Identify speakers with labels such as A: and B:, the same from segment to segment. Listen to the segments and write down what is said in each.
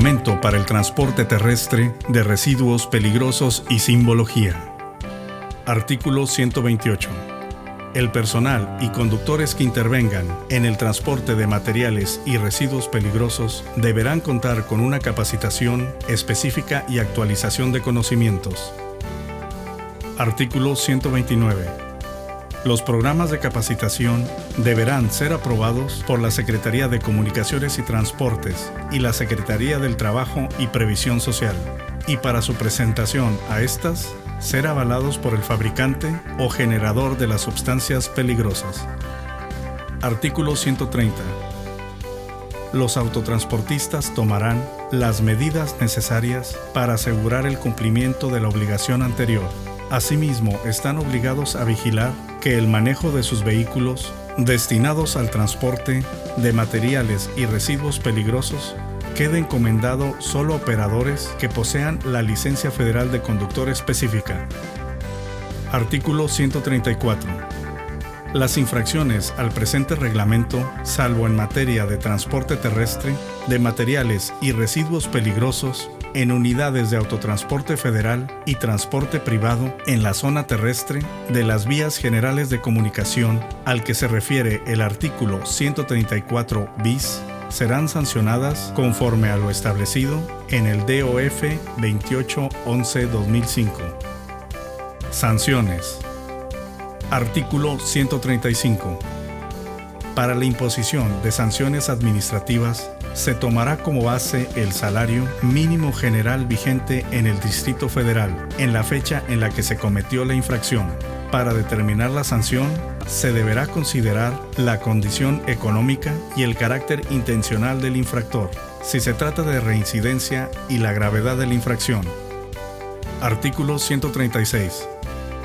A: Reglamento para el transporte terrestre de residuos peligrosos y simbología. Artículo 128. El personal y conductores que intervengan en el transporte de materiales y residuos peligrosos deberán contar con una capacitación específica y actualización de conocimientos. Artículo 129. Los programas de capacitación deberán ser aprobados por la Secretaría de Comunicaciones y Transportes y la Secretaría del Trabajo y Previsión Social, y para su presentación a estas, ser avalados por el fabricante o generador de las sustancias peligrosas. Artículo 130. Los autotransportistas tomarán las medidas necesarias para asegurar el cumplimiento de la obligación anterior. Asimismo, están obligados a vigilar que el manejo de sus vehículos destinados al transporte de materiales y residuos peligrosos quede encomendado solo a operadores que posean la licencia federal de conductor específica. Artículo 134. Las infracciones al presente reglamento, salvo en materia de transporte terrestre, de materiales y residuos peligrosos, en unidades de autotransporte federal y transporte privado en la zona terrestre de las vías generales de comunicación al que se refiere el artículo 134 bis, serán sancionadas conforme a lo establecido en el DOF 2811-2005. Sanciones. Artículo 135. Para la imposición de sanciones administrativas, se tomará como base el salario mínimo general vigente en el Distrito Federal en la fecha en la que se cometió la infracción. Para determinar la sanción, se deberá considerar la condición económica y el carácter intencional del infractor, si se trata de reincidencia y la gravedad de la infracción. Artículo 136.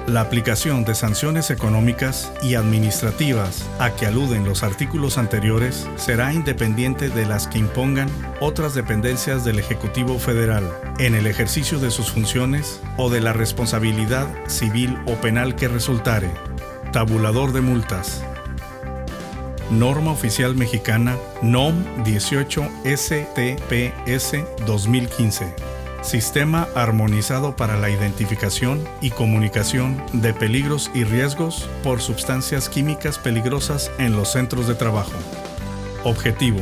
A: La aplicación de sanciones económicas y administrativas a que aluden los artículos anteriores será independiente de las que impongan otras dependencias del Ejecutivo Federal en el ejercicio de sus funciones o de la responsabilidad civil o penal que resultare. Tabulador de multas. Norma Oficial Mexicana NOM 18 STPS 2015. Sistema armonizado para la identificación y comunicación de peligros y riesgos por sustancias químicas peligrosas en los centros de trabajo. Objetivo: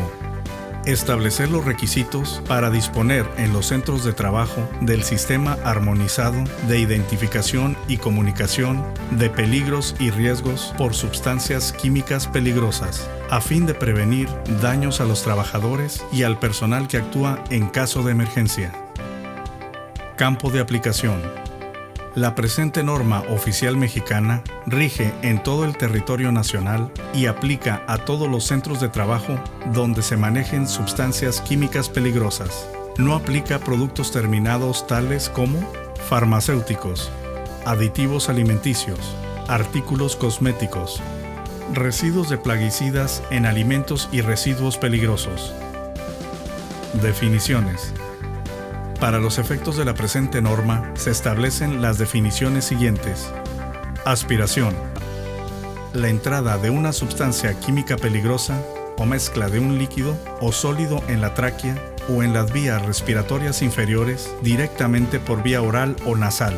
A: establecer los requisitos para disponer en los centros de trabajo del sistema armonizado de identificación y comunicación de peligros y riesgos por sustancias químicas peligrosas, a fin de prevenir daños a los trabajadores y al personal que actúa en caso de emergencia. Campo de aplicación. La presente norma oficial mexicana rige en todo el territorio nacional y aplica a todos los centros de trabajo donde se manejen sustancias químicas peligrosas. No aplica a productos terminados tales como farmacéuticos, aditivos alimenticios, artículos cosméticos, residuos de plaguicidas en alimentos y residuos peligrosos. Definiciones. Para los efectos de la presente norma, se establecen las definiciones siguientes. Aspiración. La entrada de una sustancia química peligrosa o mezcla de un líquido o sólido en la tráquea o en las vías respiratorias inferiores directamente por vía oral o nasal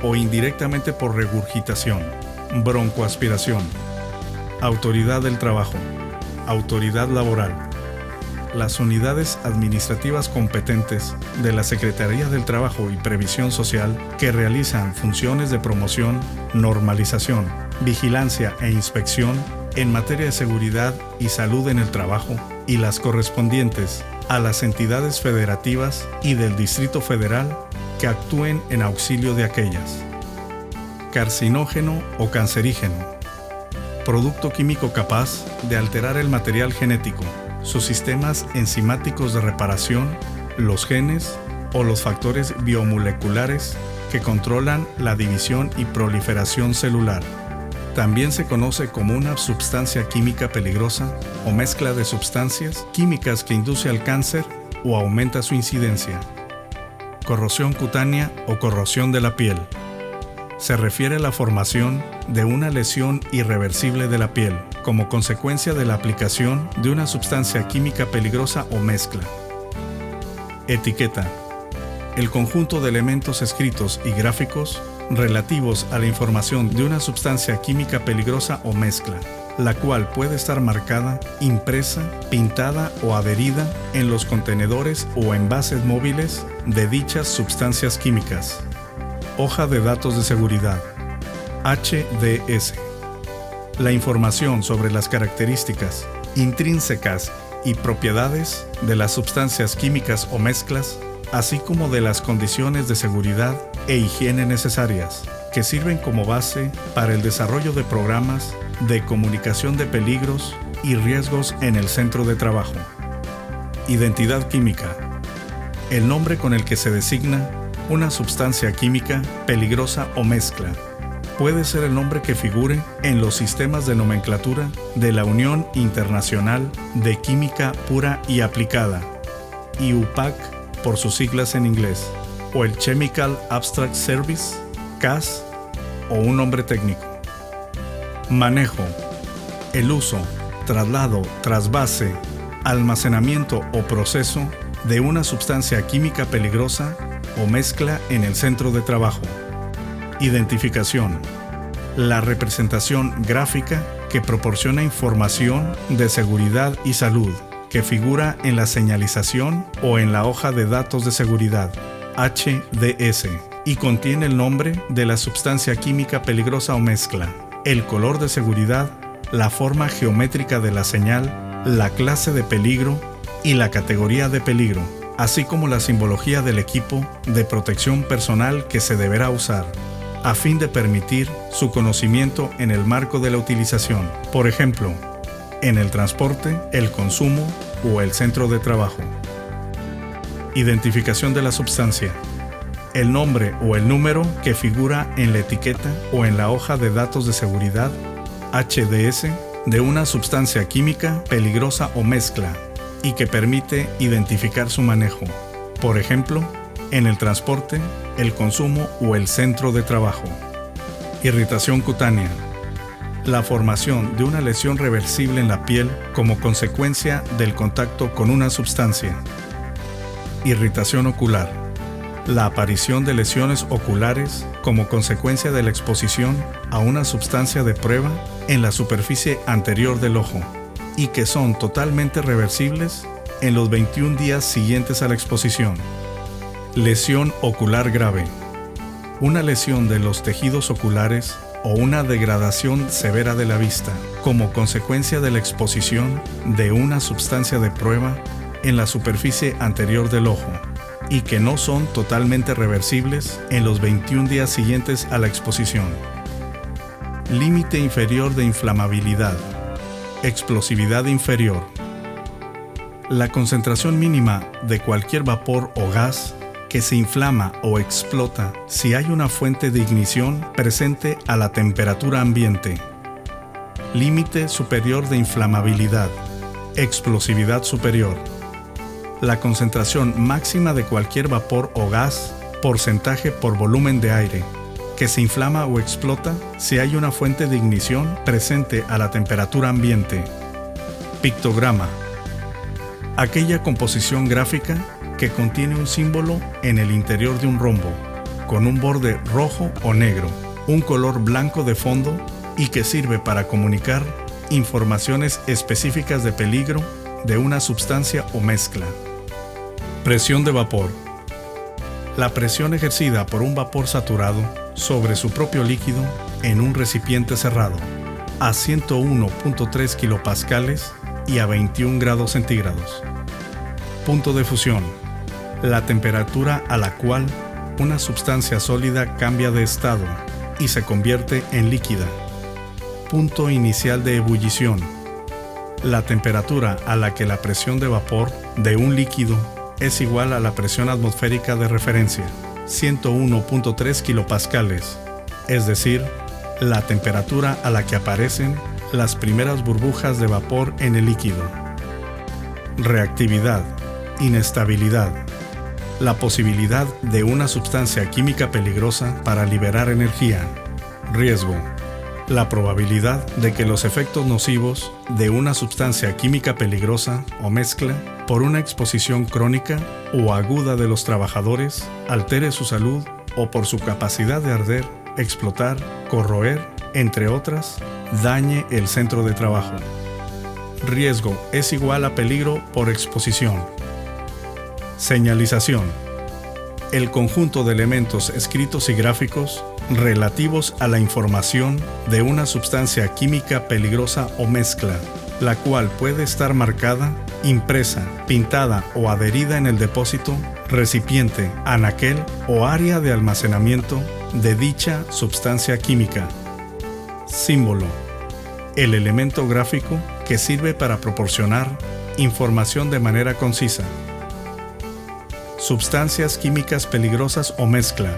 A: o indirectamente por regurgitación. Broncoaspiración. Autoridad del trabajo. Autoridad laboral. Las unidades administrativas competentes de la Secretaría del Trabajo y Previsión Social que realizan funciones de promoción, normalización, vigilancia e inspección en materia de seguridad y salud en el trabajo y las correspondientes a las entidades federativas y del Distrito Federal que actúen en auxilio de aquellas. Carcinógeno o cancerígeno. Producto químico capaz de alterar el material genético, sus sistemas enzimáticos de reparación, los genes o los factores biomoleculares que controlan la división y proliferación celular. También se conoce como una sustancia química peligrosa o mezcla de sustancias químicas que induce al cáncer o aumenta su incidencia. Corrosión cutánea o corrosión de la piel. Se refiere a la formación de una lesión irreversible de la piel como consecuencia de la aplicación de una sustancia química peligrosa o mezcla. Etiqueta: el conjunto de elementos escritos y gráficos relativos a la información de una sustancia química peligrosa o mezcla, la cual puede estar marcada, impresa, pintada o adherida en los contenedores o envases móviles de dichas sustancias químicas. Hoja de datos de seguridad, HDS. La información sobre las características intrínsecas y propiedades de las sustancias químicas o mezclas, así como de las condiciones de seguridad e higiene necesarias, que sirven como base para el desarrollo de programas de comunicación de peligros y riesgos en el centro de trabajo. Identidad química: el nombre con el que se designa una sustancia química peligrosa o mezcla. Puede ser el nombre que figure en los sistemas de nomenclatura de la Unión Internacional de Química Pura y Aplicada, IUPAC por sus siglas en inglés, o el Chemical Abstract Service, CAS, o un nombre técnico. Manejo: el uso, traslado, trasvase, almacenamiento o proceso de una sustancia química peligrosa o mezcla en el centro de trabajo. Identificación: la representación gráfica que proporciona información de seguridad y salud, que figura en la señalización o en la hoja de datos de seguridad, HDS, y contiene el nombre de la sustancia química peligrosa o mezcla, el color de seguridad, la forma geométrica de la señal, la clase de peligro y la categoría de peligro, así como la simbología del equipo de protección personal que se deberá usar, a fin de permitir su conocimiento en el marco de la utilización, por ejemplo, en el transporte, el consumo o el centro de trabajo. Identificación de la sustancia: el nombre o el número que figura en la etiqueta o en la hoja de datos de seguridad, HDS, de una sustancia química peligrosa o mezcla y que permite identificar su manejo, por ejemplo, en el transporte, el consumo o el centro de trabajo. Irritación cutánea: la formación de una lesión reversible en la piel como consecuencia del contacto con una sustancia. Irritación ocular: la aparición de lesiones oculares como consecuencia de la exposición a una sustancia de prueba en la superficie anterior del ojo y que son totalmente reversibles en los 21 días siguientes a la exposición. Lesión ocular grave: una lesión de los tejidos oculares o una degradación severa de la vista como consecuencia de la exposición de una sustancia de prueba en la superficie anterior del ojo y que no son totalmente reversibles en los 21 días siguientes a la exposición. Límite inferior de inflamabilidad: explosividad inferior: la concentración mínima de cualquier vapor o gas que se inflama o explota si hay una fuente de ignición presente a la temperatura ambiente. Límite superior de inflamabilidad: explosividad superior: la concentración máxima de cualquier vapor o gas, porcentaje por volumen de aire, que se inflama o explota si hay una fuente de ignición presente a la temperatura ambiente. Pictograma: aquella composición gráfica que contiene un símbolo en el interior de un rombo, con un borde rojo o negro, un color blanco de fondo y que sirve para comunicar informaciones específicas de peligro de una sustancia o mezcla. Presión de vapor: la presión ejercida por un vapor saturado sobre su propio líquido en un recipiente cerrado, a 101.3 kilopascales y a 21 grados centígrados. Punto de fusión: la temperatura a la cual una sustancia sólida cambia de estado y se convierte en líquida. Punto inicial de ebullición: la temperatura a la que la presión de vapor de un líquido es igual a la presión atmosférica de referencia, 101.3 kilopascales, es decir, la temperatura a la que aparecen las primeras burbujas de vapor en el líquido. Reactividad: inestabilidad: la posibilidad de una sustancia química peligrosa para liberar energía. Riesgo: La probabilidad de que los efectos nocivos de una sustancia química peligrosa o mezcla por una exposición crónica o aguda de los trabajadores altere su salud o por su capacidad de arder, explotar, corroer, entre otras, dañe el centro de trabajo. Riesgo es igual a peligro por exposición. Señalización. El conjunto de elementos escritos y gráficos relativos a la información de una sustancia química peligrosa o mezcla, la cual puede estar marcada, impresa, pintada o adherida en el depósito, recipiente, anaquel o área de almacenamiento de dicha sustancia química. Símbolo. El elemento gráfico que sirve para proporcionar información de manera concisa. Sustancias químicas peligrosas o mezcla.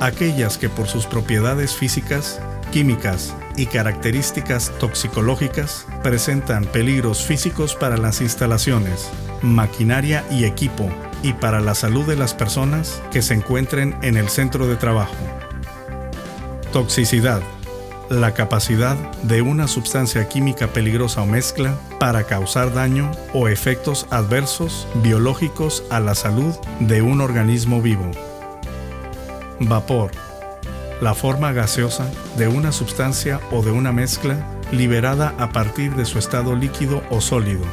A: Aquellas que por sus propiedades físicas, químicas y características toxicológicas presentan peligros físicos para las instalaciones, maquinaria y equipo y para la salud de las personas que se encuentren en el centro de trabajo. Toxicidad. La capacidad de una sustancia química peligrosa o mezcla para causar daño o efectos adversos biológicos a la salud de un organismo vivo. Vapor. La forma gaseosa de una sustancia o de una mezcla liberada a partir de su estado líquido o sólido.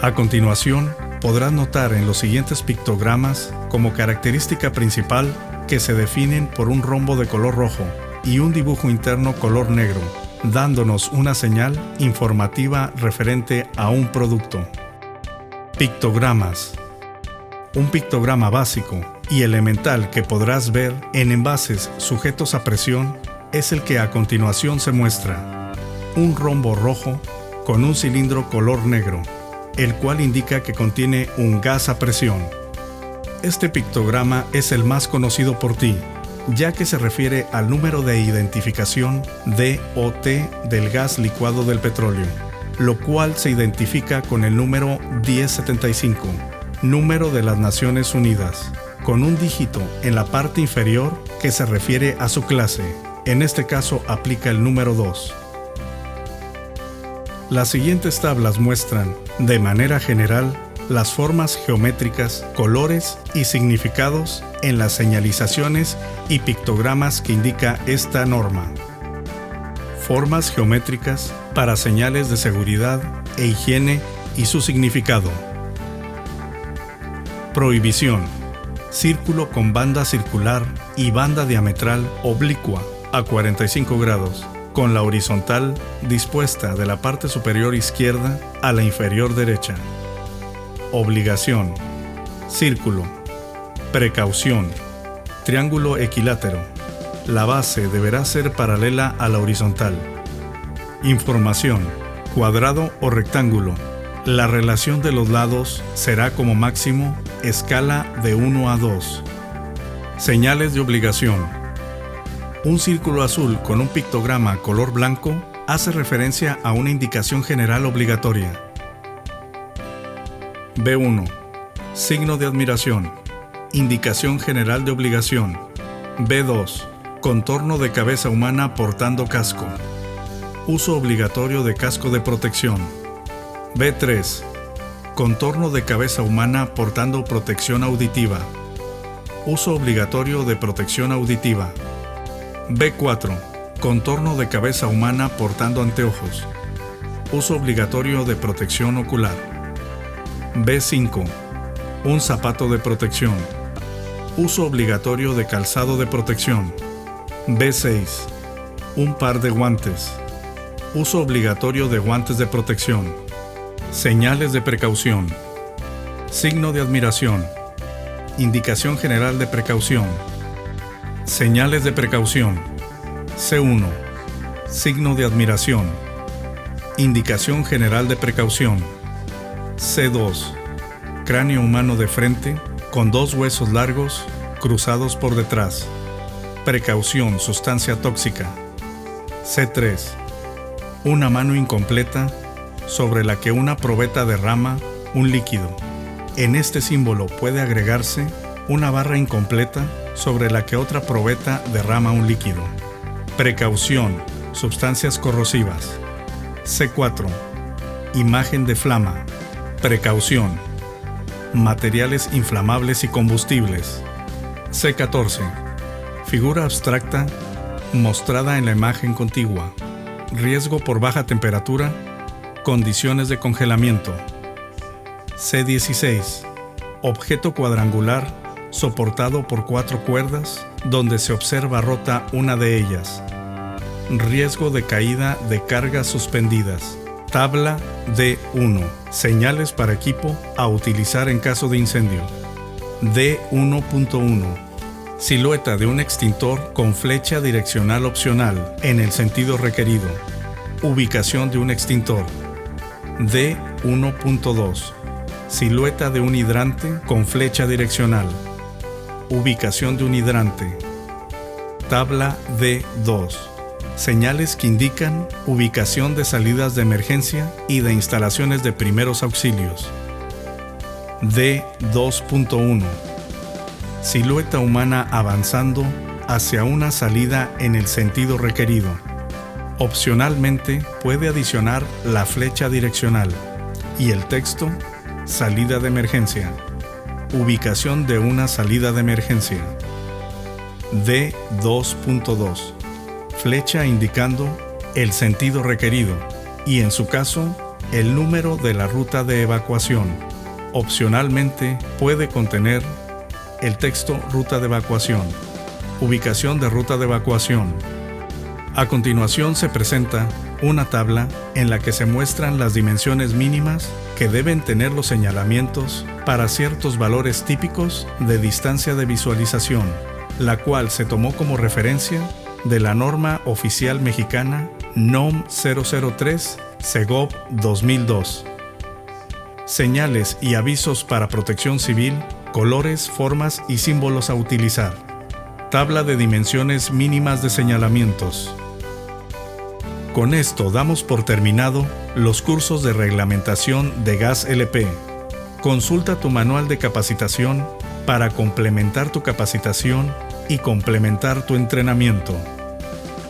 A: A continuación, podrás notar en los siguientes pictogramas como característica principal que se definen por un rombo de color rojo y un dibujo interno color negro, dándonos una señal informativa referente a un producto. Pictogramas. Un pictograma básico y elemental que podrás ver en envases sujetos a presión es el que a continuación se muestra. Un rombo rojo con un cilindro color negro, el cual indica que contiene un gas a presión. Este pictograma es el más conocido por ti, ya que se refiere al número de identificación DOT del gas licuado del petróleo, lo cual se identifica con el número 1075, número de las Naciones Unidas, con un dígito en la parte inferior que se refiere a su clase. En este caso aplica el número 2. Las siguientes tablas muestran, de manera general, las formas geométricas, colores y significados en las señalizaciones y pictogramas que indica esta norma. Formas geométricas para señales de seguridad e higiene y su significado. Prohibición. Círculo con banda circular y banda diametral oblicua a 45 grados, con la horizontal dispuesta de la parte superior izquierda a la inferior derecha. Obligación. Círculo. Precaución. Triángulo equilátero. La base deberá ser paralela a la horizontal. Información. Cuadrado o rectángulo. La relación de los lados será como máximo escala de 1 a 2. Señales de obligación. Un círculo azul con un pictograma color blanco hace referencia a una indicación general obligatoria. B1. Signo de admiración. Indicación general de obligación. B2. Contorno de cabeza humana portando casco. Uso obligatorio de casco de protección. B3. Contorno de cabeza humana portando protección auditiva. Uso obligatorio de protección auditiva. B4. Contorno de cabeza humana portando anteojos. Uso obligatorio de protección ocular. B5. Un zapato de protección. Uso obligatorio de calzado de protección. B6. Un par de guantes. Uso obligatorio de guantes de protección. Señales de precaución. Signo de admiración. Indicación general de precaución. Señales de precaución. C1. Signo de admiración. Indicación general de precaución. C2. Cráneo humano de frente, con 2 huesos largos, cruzados por detrás. Precaución, sustancia tóxica. C3. Una mano incompleta, sobre la que una probeta derrama un líquido. En este símbolo puede agregarse una barra incompleta sobre la que otra probeta derrama un líquido. Precaución, sustancias corrosivas. C4. Imagen de flama. Precaución. Materiales inflamables y combustibles. C14. Figura abstracta mostrada en la imagen contigua. Riesgo por baja temperatura. Condiciones de congelamiento. C16. Objeto cuadrangular soportado por 4 cuerdas, donde se observa rota una de ellas. Riesgo de caída de cargas suspendidas. Tabla D1. Señales para equipo a utilizar en caso de incendio. D1.1. Silueta de un extintor con flecha direccional opcional en el sentido requerido. Ubicación de un extintor. D1.2. Silueta de un hidrante con flecha direccional. Ubicación de un hidrante. Tabla D2. Señales que indican ubicación de salidas de emergencia y de instalaciones de primeros auxilios. D2.1. Silueta humana avanzando hacia una salida en el sentido requerido. Opcionalmente puede adicionar la flecha direccional y el texto salida de emergencia. Ubicación de una salida de emergencia. D2.2. Flecha indicando el sentido requerido y, en su caso, el número de la ruta de evacuación. Opcionalmente puede contener el texto ruta de evacuación. Ubicación de ruta de evacuación. A continuación se presenta una tabla en la que se muestran las dimensiones mínimas que deben tener los señalamientos para ciertos valores típicos de distancia de visualización, la cual se tomó como referencia de la norma oficial mexicana NOM 003 Segov 2002. Señales y avisos para protección civil, colores, formas y símbolos a utilizar. Tabla de dimensiones mínimas de señalamientos. Con esto damos por terminado los cursos de reglamentación de gas LP. Consulta tu manual de capacitación para complementar tu capacitación y complementar tu entrenamiento.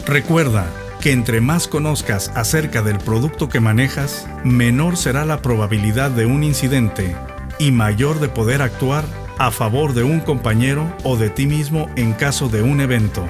A: Recuerda que entre más conozcas acerca del producto que manejas, menor será la probabilidad de un incidente y mayor de poder actuar a favor de un compañero o de ti mismo en caso de un evento.